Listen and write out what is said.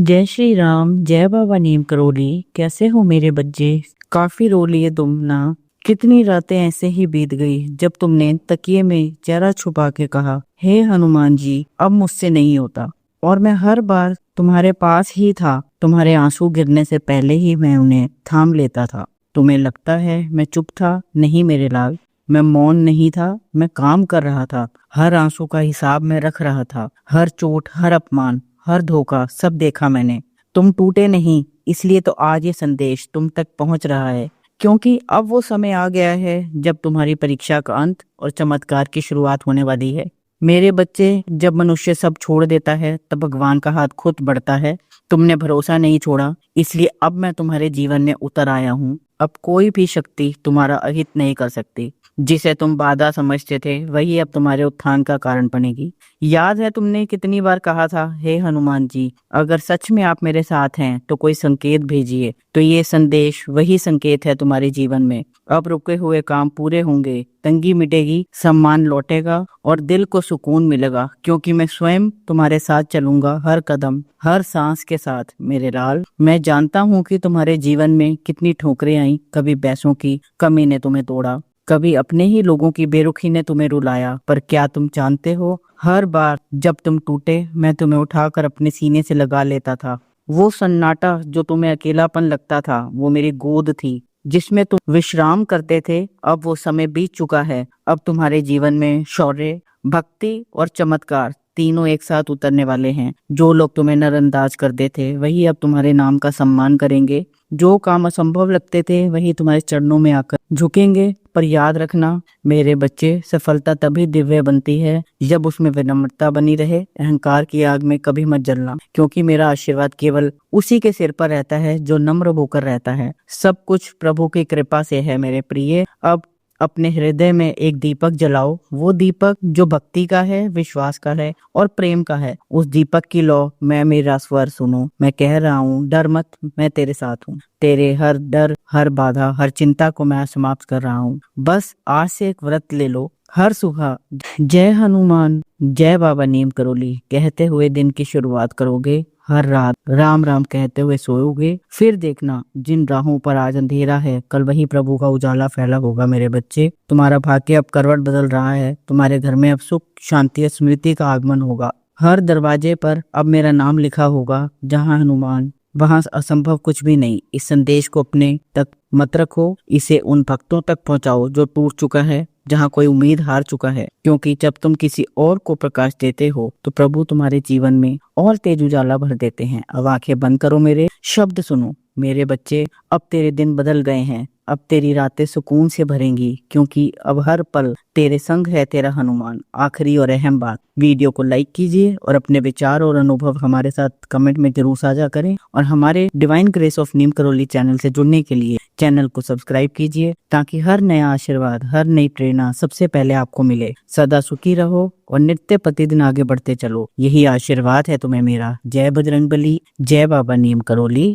जय श्री राम, जय बाबा नीम करोली। कैसे हो मेरे बच्चे? काफी रो लिए तुम ना। कितनी रातें ऐसे ही बीत गई जब तुमने तकिए में चेहरा छुपा के कहा, हे हनुमान जी अब मुझसे नहीं होता। और मैं हर बार तुम्हारे पास ही था। तुम्हारे आंसू गिरने से पहले ही मैं उन्हें थाम लेता था। तुम्हें लगता है मैं चुप था? नहीं मेरे लाल, मैं मौन नहीं था, मैं काम कर रहा था। हर आंसू का हिसाब मैं रख रहा था। हर चोट, हर अपमान, हर धोखा सब देखा मैंने। तुम टूटे नहीं, इसलिए तो आज ये संदेश तुम तक पहुंच रहा है। क्योंकि अब वो समय आ गया है जब तुम्हारी परीक्षा का अंत और चमत्कार की शुरुआत होने वाली है। मेरे बच्चे, जब मनुष्य सब छोड़ देता है तब भगवान का हाथ खुद बढ़ता है। तुमने भरोसा नहीं छोड़ा, इसलिए अब मैं तुम्हारे जीवन में उतर आया हूँ। अब कोई भी शक्ति तुम्हारा अहित नहीं कर सकती। जिसे तुम बाधा समझते थे वही अब तुम्हारे उत्थान का कारण बनेगी। याद है तुमने कितनी बार कहा था, हे हनुमान जी अगर सच में आप मेरे साथ हैं तो कोई संकेत भेजिए। तो ये संदेश वही संकेत है तुम्हारे जीवन में। अब रुके हुए काम पूरे होंगे, तंगी मिटेगी, सम्मान लौटेगा और दिल को सुकून मिलेगा। क्योंकि मैं स्वयं तुम्हारे साथ चलूंगा, हर कदम हर सांस के साथ मेरे लाल। मैं जानता हूँ कि तुम्हारे जीवन में कितनी ठोकरें आई। कभी पैसों की कमी ने तुम्हें तोड़ा, कभी अपने ही लोगों की बेरुखी ने तुम्हें रुलाया। पर क्या तुम जानते हो, हर बार जब तुम टूटे मैं तुम्हें उठाकर अपने सीने से लगा लेता था। वो सन्नाटा जो तुम्हें अकेलापन लगता था वो मेरी गोद थी जिसमें तुम विश्राम करते थे। अब वो समय बीत चुका है। अब तुम्हारे जीवन में शौर्य, भक्ति और चमत्कार तीनों एक साथ उतरने वाले हैं। जो लोग तुम्हें नजरअंदाज करते थे वही अब तुम्हारे नाम का सम्मान करेंगे। जो काम असंभव लगते थे वही तुम्हारे चरणों में आकर झुकेंगे। पर याद रखना मेरे बच्चे, सफलता तभी दिव्य बनती है जब उसमें विनम्रता बनी रहे। अहंकार की आग में कभी मत जलना, क्योंकि मेरा आशीर्वाद केवल उसी के सिर पर रहता है जो नम्र होकर रहता है। सब कुछ प्रभु की कृपा से है मेरे प्रिय। अब अपने हृदय में एक दीपक जलाओ, वो दीपक जो भक्ति का है, विश्वास का है और प्रेम का है। उस दीपक की लौ मैं मेरा स्वर सुनो। मैं कह रहा हूँ डर मत, मैं तेरे साथ हूँ। तेरे हर डर, हर बाधा, हर चिंता को मैं समाप्त कर रहा हूँ। बस आज से एक व्रत ले लो। हर सुबह जय हनुमान, जय बाबा नीम करोली कहते हुए दिन की शुरुआत करोगे। हर रात राम राम कहते हुए सोओगे। फिर देखना, जिन राहों पर आज अंधेरा है कल वही प्रभु का उजाला फैला होगा। मेरे बच्चे, तुम्हारा भाग्य अब करवट बदल रहा है। तुम्हारे घर में अब सुख, शांति और स्मृति का आगमन होगा। हर दरवाजे पर अब मेरा नाम लिखा होगा। जहाँ हनुमान वहां असंभव कुछ भी नहीं। इस संदेश को अपने तक मत रखो, इसे उन भक्तों तक पहुंचाओ जो टूट चुका है, जहाँ कोई उम्मीद हार चुका है। क्योंकि जब तुम किसी और को प्रकाश देते हो तो प्रभु तुम्हारे जीवन में और तेज उजाला भर देते हैं। अब आंखें बंद करो, मेरे शब्द सुनो। मेरे बच्चे, अब तेरे दिन बदल गए हैं। अब तेरी रातें सुकून से भरेंगी, क्योंकि अब हर पल तेरे संग है तेरा हनुमान। आखिरी और अहम बात, वीडियो को लाइक कीजिए और अपने विचार और अनुभव हमारे साथ कमेंट में जरूर साझा करें। और हमारे divine grace of Neem Karoli channel से जुड़ने के लिए चैनल को सब्सक्राइब कीजिए, ताकि हर नया आशीर्वाद, हर नई प्रेरणा सबसे पहले आपको मिले। सदा सुखी रहो और नित्य प्रतिदिन आगे बढ़ते चलो, यही आशीर्वाद है तुम्हें मेरा। जय बजरंगबली, जय बाबा नीम करोली।